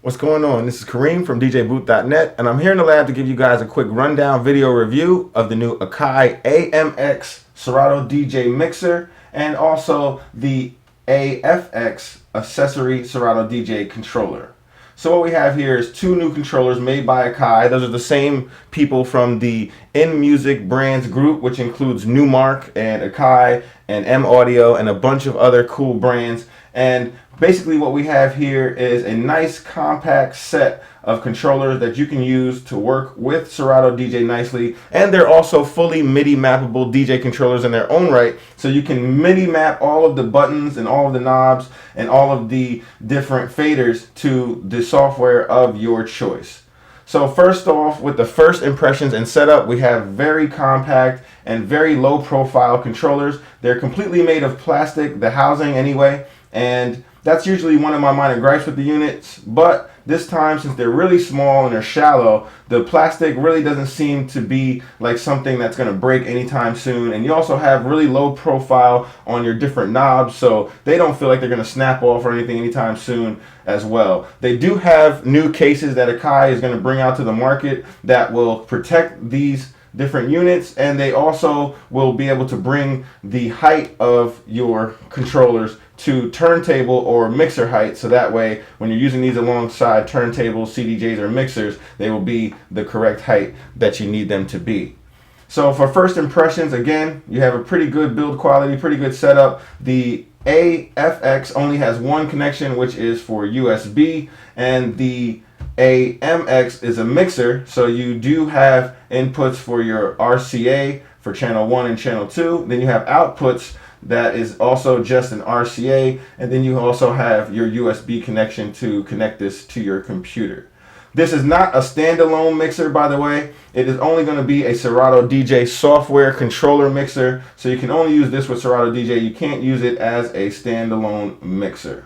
What's going on? This is Kareem from DJBooth.net, and I'm here in the lab to give you guys a quick rundown video review of the new Akai AMX Serato DJ mixer and also the AFX accessory Serato DJ controller. So what we have here is two new controllers made by Akai. Those are the same people from the In Music Brands group, which includes Newmark and Akai and M Audio and a bunch of other cool brands. And basically what we have here is a nice compact set of controllers that you can use to work with Serato DJ nicely. And they're also fully MIDI mappable DJ controllers in their own right. So you can MIDI map all of the buttons and all of the knobs and all of the different faders to the software of your choice. So first off, with the first impressions and setup, we have very compact and very low profile controllers. They're completely made of plastic, the housing anyway. And that's usually one of my minor gripes with the units, but this time, since they're really small and they're shallow, the plastic really doesn't seem to be like something that's going to break anytime soon. And you also have really low profile on your different knobs, so they don't feel like they're going to snap off or anything anytime soon as well. They do have new cases that Akai is going to bring out to the market that will protect these different units, and they also will be able to bring the height of your controllers to turntable or mixer height, so that way when you're using these alongside turntables, CDJs, or mixers, they will be the correct height that you need them to be. So for first impressions, again, you have a pretty good build quality, pretty good setup. The AFX only has one connection, which is for USB, and the AMX is a mixer, so you do have inputs for your RCA for channel 1 and channel 2. Then you have outputs that is also just an RCA, and then you also have your USB connection to connect this to your computer. This is not a standalone mixer, by the way. It is only going to be a Serato DJ software controller mixer, so you can only use this with Serato DJ. You can't use it as a standalone mixer.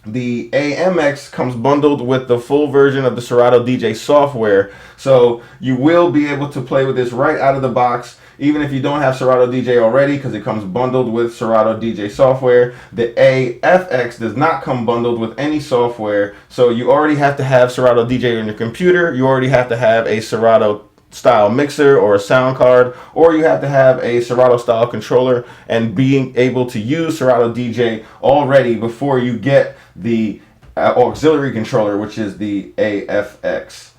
The AMX comes bundled with the full version of the Serato DJ software, so you will be able to play with this right out of the box, even if you don't have Serato DJ already, because it comes bundled with Serato DJ software. The AFX does not come bundled with any software, so you already have to have Serato DJ on your computer, you already have to have a Serato style mixer or a sound card, or you have to have a Serato style controller and being able to use Serato DJ already before you get the auxiliary controller, which is the AFX.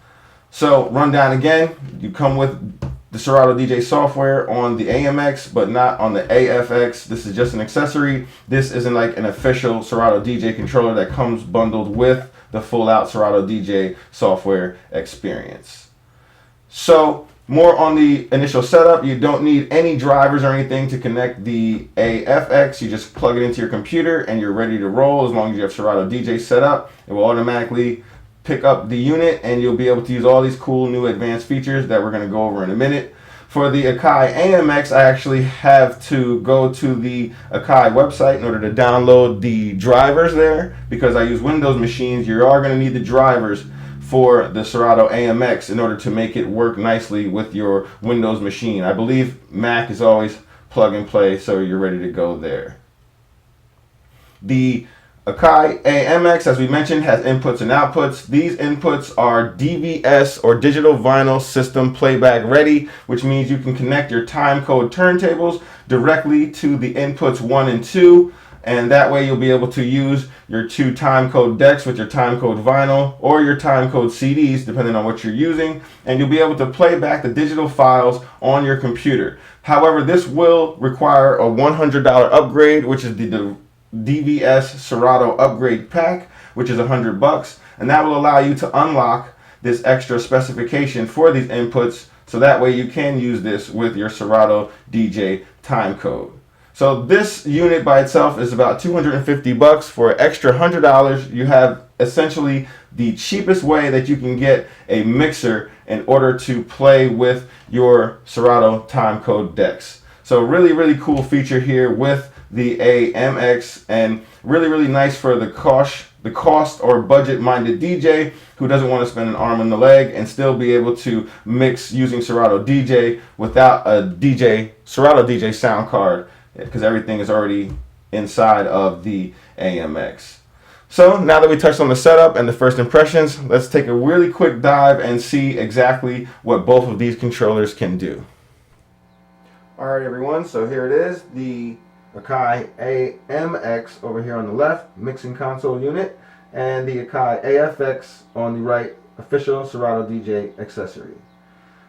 So rundown again, you come with the Serato DJ software on the AMX, but not on the AFX. This is just an accessory. This isn't like an official Serato DJ controller that comes bundled with the full out Serato DJ software experience. So more on the initial setup, you don't need any drivers or anything to connect the AFX. You just plug it into your computer and you're ready to roll. As long as you have Serato DJ set up, it will automatically pick up the unit and you'll be able to use all these cool new advanced features that we're going to go over in a minute. For the Akai AMX, I actually have to go to the Akai website in order to download the drivers there, because I use Windows machines. You are going to need the drivers for the Serato AMX in order to make it work nicely with your Windows machine. I believe Mac is always plug and play, so you're ready to go there. The Akai AMX, as we mentioned, has inputs and outputs. These inputs are DVS or digital vinyl system playback ready, which means you can connect your timecode turntables directly to the inputs 1 and 2. And that way you'll be able to use your 2 timecode decks with your timecode vinyl or your timecode CDs, depending on what you're using, and you'll be able to play back the digital files on your computer. However, this will require a $100 upgrade, which is the DVS Serato upgrade pack, which is $100, and that will allow you to unlock this extra specification for these inputs, so that way you can use this with your Serato DJ timecode. So this unit by itself is about $250. For an extra $100, you have essentially the cheapest way that you can get a mixer in order to play with your Serato timecode decks. So really cool feature here with the AMX, and really nice for the cost or budget-minded DJ who doesn't want to spend an arm and a leg and still be able to mix using Serato DJ without a Serato DJ sound card, because everything is already inside of the AMX. So now that we touched on the setup and the first impressions, let's take a really quick dive and see exactly what both of these controllers can do. Alright everyone, so here it is, the Akai AMX over here on the left, mixing console unit, and the Akai AFX on the right, official Serato DJ accessory.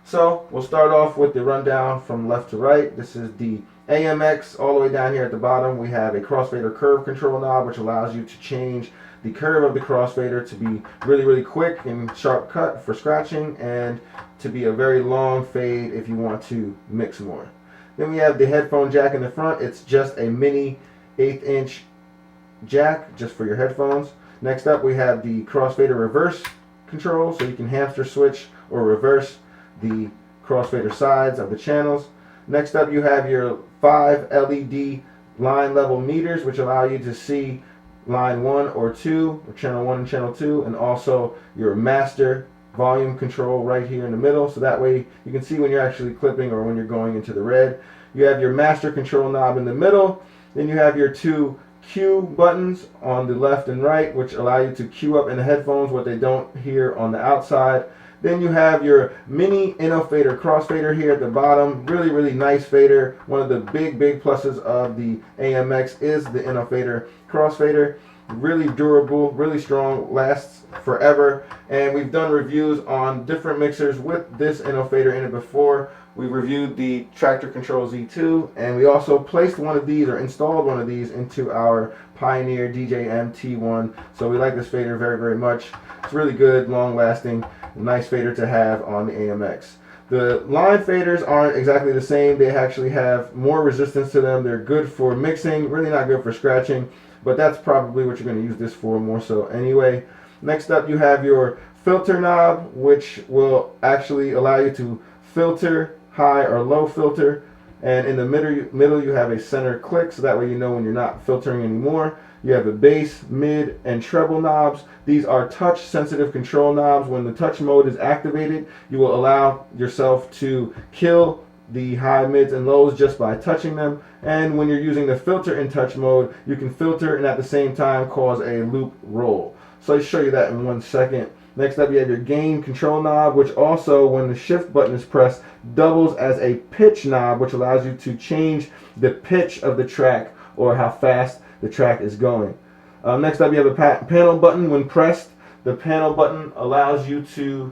So we'll start off with the rundown from left to right. This is the AMX. All the way down here at the bottom we have a crossfader curve control knob, which allows you to change the curve of the crossfader to be really quick and sharp cut for scratching, and to be a very long fade if you want to mix more. Then we have the headphone jack in the front. It's just a mini 1/8 inch jack just for your headphones. Next up we have the crossfader reverse control, so you can hamster switch or reverse the crossfader sides of the channels. Next up you have your 5 LED line level meters, which allow you to see line 1 or 2, or channel 1 and channel 2, and also your master volume control right here in the middle, so that way you can see when you're actually clipping or when you're going into the red. You have your master control knob in the middle. Then you have your 2 cue buttons on the left and right, which allow you to cue up in the headphones what they don't hear on the outside. Then you have your mini-innofader crossfader here at the bottom. Really nice fader. One of the big pluses of the AMX is the innofader crossfader. Really durable, really strong, lasts forever. And we've done reviews on different mixers with this innofader in it before. We reviewed the Tractor Control Z2, and we also placed one of these, or installed one of these, into our Pioneer DJ MT1. So we like this fader very much. It's really good, long lasting, nice fader to have on the AMX. The line faders aren't exactly the same. They actually have more resistance to them. They're good for mixing, really not good for scratching, but that's probably what you're going to use this for more so anyway. Next up you have your filter knob, which will actually allow you to filter high or low filter, and in the middle you have a center click, so that way you know when you're not filtering anymore. You have the bass, mid, and treble knobs. These are touch sensitive control knobs. When the touch mode is activated, you will allow yourself to kill the high, mids, and lows just by touching them. And when you're using the filter in touch mode, you can filter and at the same time cause a loop roll. So I'll show you that in 1 second. Next up you have your gain control knob, which also, when the shift button is pressed, doubles as a pitch knob, which allows you to change the pitch of the track or how fast the track is going. Next up you have a panel button. When pressed, the panel button allows you to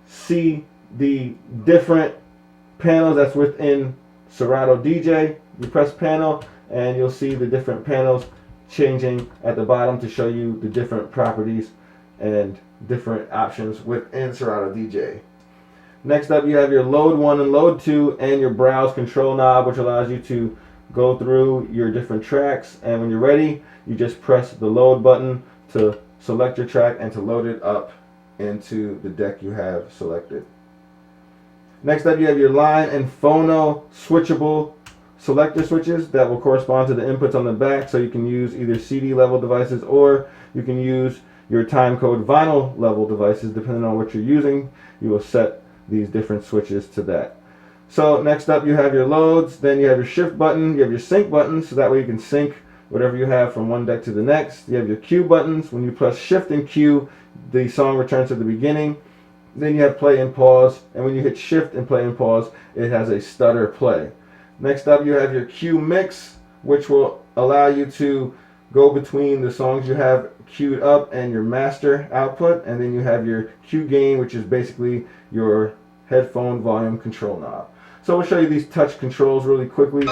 see the different panels that's within Serato DJ. You press panel and you'll see the different panels changing at the bottom to show you the different properties and different options within Serato DJ. Next up you have your load 1 and load 2 and your browse control knob, which allows you to go through your different tracks, and when you're ready you just press the load button to select your track and to load it up into the deck you have selected. Next up you have your line and phono switchable selector switches that will correspond to the inputs on the back, so you can use either CD level devices or you can use your time code vinyl level devices. Depending on what you're using, you will set these different switches to that. So next up you have your loads, then you have your shift button, you have your sync button, so that way you can sync whatever you have from one deck to the next. You have your cue buttons. When you press shift and cue, the song returns to the beginning. Then you have play and pause, and when you hit shift and play and pause, it has a stutter play. Next up you have your cue mix, which will allow you to go between the songs you have queued up and your master output. And then you have your cue gain, which is basically your headphone volume control knob. So we'll show you these touch controls really quickly.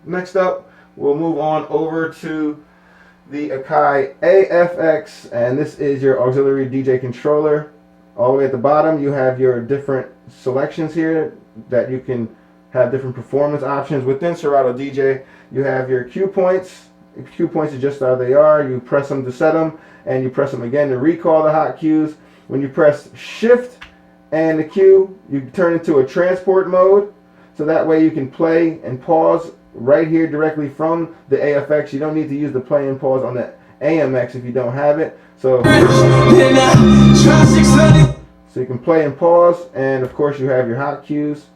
Next up, we'll move on over to the Akai AFX, and this is your auxiliary DJ controller. All the way at the bottom you have your different selections here that you can have different performance options. Within Serato DJ you have your cue points cue points are just how they are. You press them to set them, and you press them again to recall the hot cues. When you press shift and the cue, you turn into a transport mode, so that way you can play and pause right here directly from the AFX. You don't need to use the play and pause on the AMX if you don't have it. So you can play and pause, and of course you have your hot cues.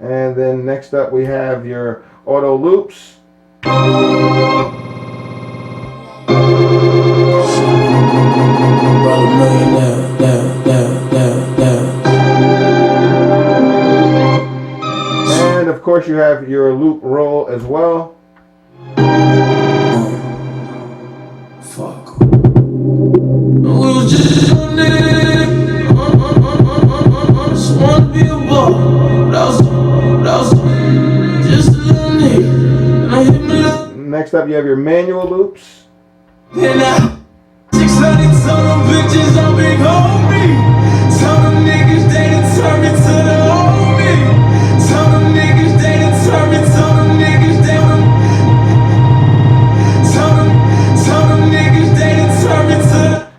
And then next up we have your auto loops. And of course you have your loop roll as well. Next up you have your manual loops.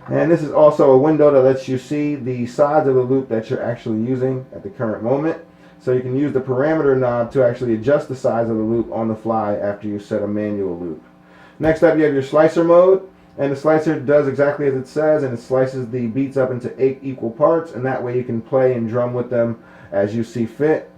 And this is also a window that lets you see the size of the loop that you're actually using at the current moment. So you can use the parameter knob to actually adjust the size of the loop on the fly after you set a manual loop. Next up you have your slicer mode, and the slicer does exactly as it says, and it slices the beats up into 8 equal parts, and that way you can play and drum with them as you see fit.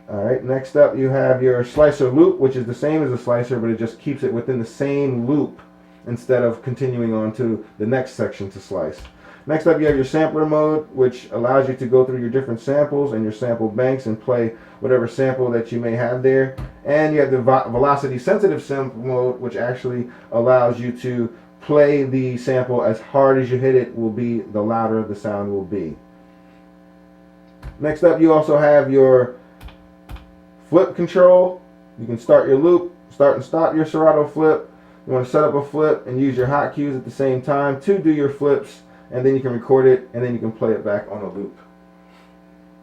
Alright, next up you have your slicer loop, which is the same as a slicer, but it just keeps it within the same loop instead of continuing on to the next section to slice. Next up you have your sampler mode, which allows you to go through your different samples and your sample banks and play whatever sample that you may have there. And you have the velocity sensitive sample mode, which actually allows you to play the sample as hard as you hit it will be, the louder the sound will be. Next up you also have your flip control. You can start your loop, start and stop your Serato flip. You want to set up a flip and use your hot cues at the same time to do your flips, and then you can record it and then you can play it back on a loop.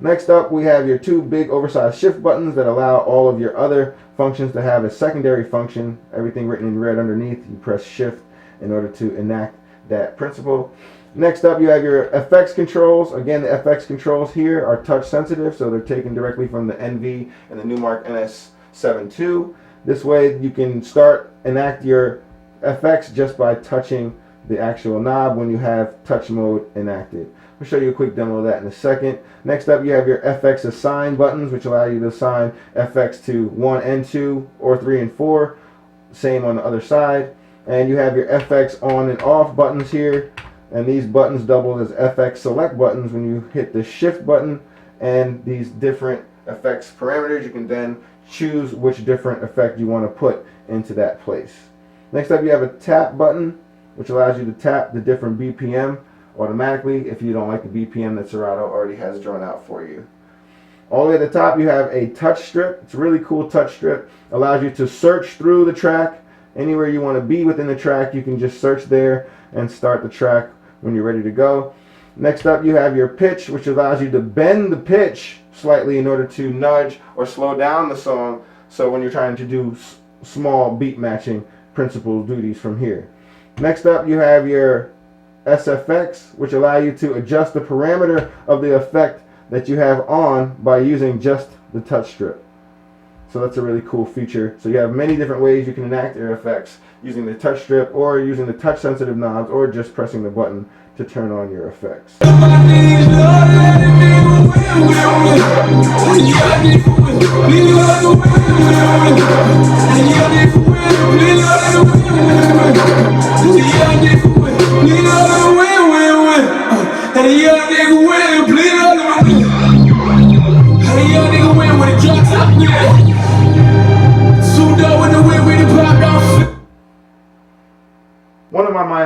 Next up we have your 2 big oversized shift buttons that allow all of your other functions to have a secondary function. Everything written in red underneath, you press shift in order to enact that principle. Next up you have your FX controls. Again, the FX controls here are touch sensitive, so they're taken directly from the NV and the Numark NS7 II. This way you can enact your FX just by touching the actual knob when you have touch mode enacted. I'll show you a quick demo of that in a second. Next up you have your FX assign buttons, which allow you to assign FX to 1 and 2 or 3 and 4. Same on the other side. And you have your FX on and off buttons here, and these buttons double as FX select buttons when you hit the shift button, and these different effects parameters you can then choose which different effect you want to put into that place. Next up you have a tap button, which allows you to tap the different BPM automatically if you don't like the BPM that Serato already has drawn out for you. All the way at the top you have a touch strip. It's a really cool touch strip. Allows you to search through the track. Anywhere you want to be within the track, you can just search there and start the track when you're ready to go. Next up you have your pitch, which allows you to bend the pitch slightly in order to nudge or slow down the song, so when you're trying to do small beat matching principle duties from here. Next up you have your SFX, which allow you to adjust the parameter of the effect that you have on by using just the touch strip. So that's a really cool feature. So you have many different ways you can enact your effects using the touch strip, or using the touch sensitive knobs, or just pressing the button to turn on your effects.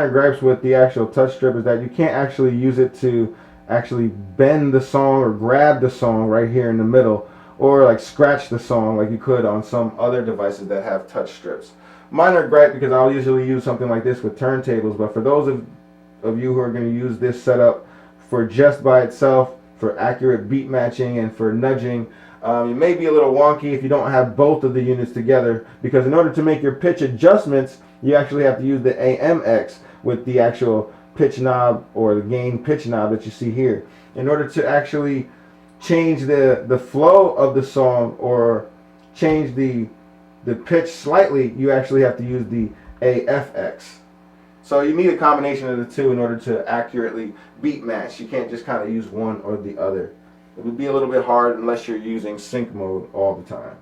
minor gripes with the actual touch strip is that you can't actually use it to actually bend the song or grab the song right here in the middle, or like scratch the song like you could on some other devices that have touch strips. Minor gripe because I'll usually use something like this with turntables, but for those of you who are going to use this setup for just by itself, for accurate beat matching and for nudging, it may be a little wonky if you don't have both of the units together, because in order to make your pitch adjustments, you actually have to use the AMX with the actual pitch knob or the gain pitch knob that you see here. In order to actually change the flow of the song or change the pitch slightly, you actually have to use the AFX. So you need a combination of the two in order to accurately beat match. You can't just kind of use one or the other. It would be a little bit hard unless you're using sync mode all the time.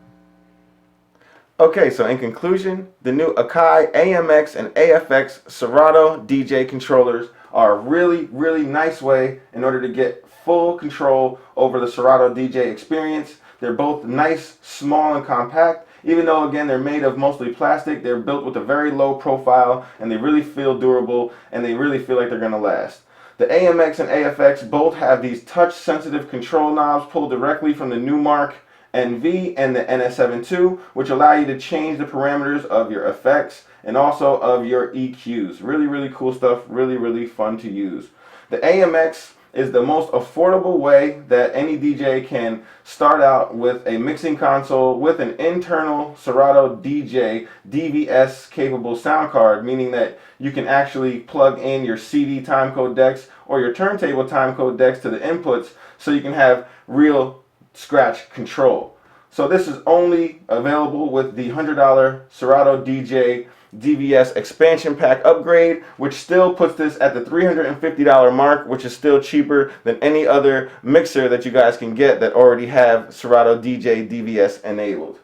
Okay, so in conclusion, the new Akai AMX and AFX Serato DJ controllers are a really nice way in order to get full control over the Serato DJ experience. They're both nice, small, and compact. Even though, again, they're made of mostly plastic, they're built with a very low profile, and they really feel durable, and they really feel like they're going to last. The AMX and AFX both have these touch-sensitive control knobs pulled directly from the Numark NV and the NS7 II, which allow you to change the parameters of your effects and also of your EQs. Really cool stuff, really fun to use. The AMX is the most affordable way that any DJ can start out with a mixing console with an internal Serato DJ DVS Capable sound card, meaning that you can actually plug in your CD timecode decks or your turntable timecode decks to the inputs so you can have real scratch control. So this is only available with the $100 Serato DJ DVS expansion pack upgrade, which still puts this at the $350 mark, which is still cheaper than any other mixer that you guys can get that already have Serato DJ DVS enabled.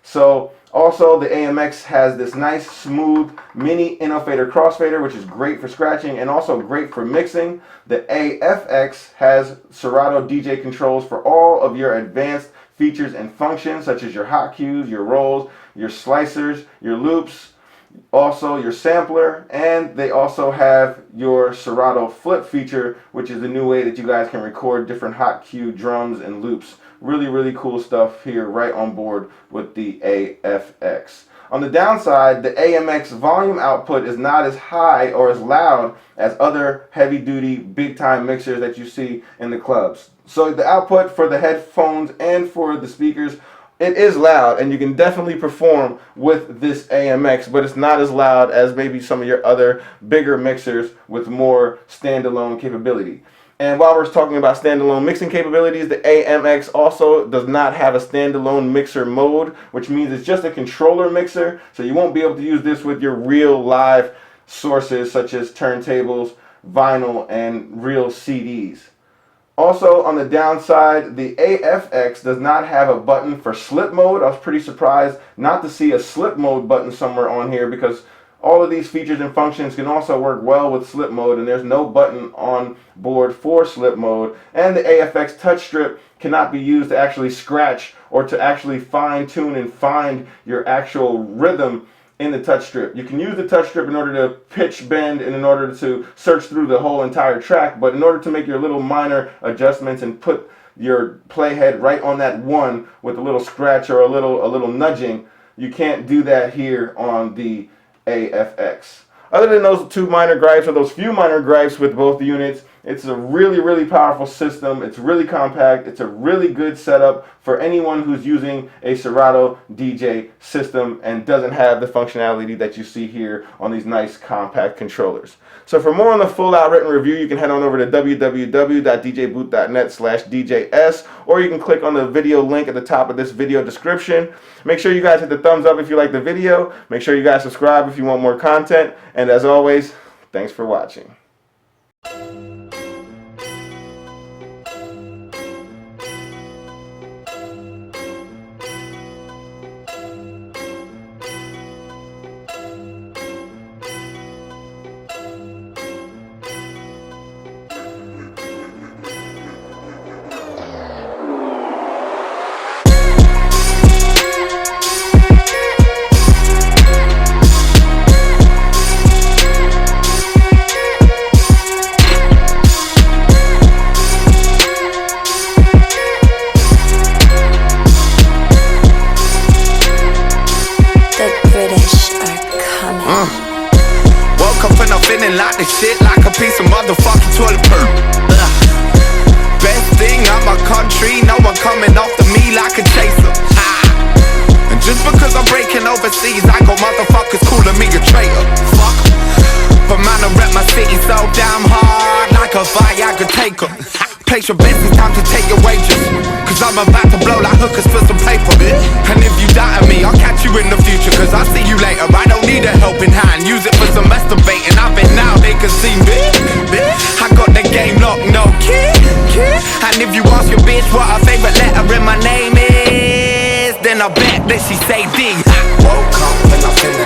So also the AMX has this nice smooth mini-innofader crossfader, which is great for scratching and also great for mixing. The AFX has Serato DJ controls for all of your advanced features and functions, such as your hotcues, your rolls, your slicers, your loops, also your sampler, and they also have your Serato Flip feature, which is the new way that you guys can record different hot cue drums and loops. Really cool stuff here right on board with the AFX. On the downside, the AMX volume output is not as high or as loud as other heavy-duty, big-time mixers that you see in the clubs. So the output for the headphones and for the speakers, it is loud, and you can definitely perform with this AMX, but it's not as loud as maybe some of your other bigger mixers with more standalone capability. And while we're talking about standalone mixing capabilities, the AMX also does not have a standalone mixer mode, which means it's just a controller mixer, so you won't be able to use this with your real live sources such as turntables, vinyl, and real CDs. Also, on the downside, the AFX does not have a button for slip mode. I was pretty surprised not to see a slip mode button somewhere on here, because all of these features and functions can also work well with slip mode, and there's no button on board for slip mode. And the AFX touch strip cannot be used to actually scratch or to actually fine tune and find your actual rhythm in the touch strip. You can use the touch strip in order to pitch bend and in order to search through the whole entire track, but in order to make your little minor adjustments and put your playhead right on that one with a little scratch or a little nudging, you can't do that here on the AFX. Other than those two minor gripes, or those few minor gripes with both units, it's a really powerful system. It's really compact. It's a really good setup for anyone who's using a Serato DJ system and doesn't have the functionality that you see here on these nice compact controllers. So for more on the full out written review, you can head on over to www.djboot.net/DJS, or you can click on the video link at the top of this video description. Make sure you guys hit the thumbs up if you like the video. Make sure you guys subscribe if you want more content. And as always, thanks for watching. this shit like a piece of motherfucking toilet paper. Best thing out my country, no one coming after me like a chaser. And just because I'm breaking overseas, I got motherfuckers calling me a traitor. Fuck. But man, I rep my city so damn hard, like a Viagra taker. Place your bets, it's time to take your wages, cause I'm about to blow like hookers for some paper. And if you doubt me, I'll catch you in the future, cause I'll see you later. I don't need a helping hand, use it for some masturbating. I've been now, they can see me. I got the game locked, no kid. And if you ask your bitch what her favorite letter in my name is, then I bet that she say D. Woke up and I feel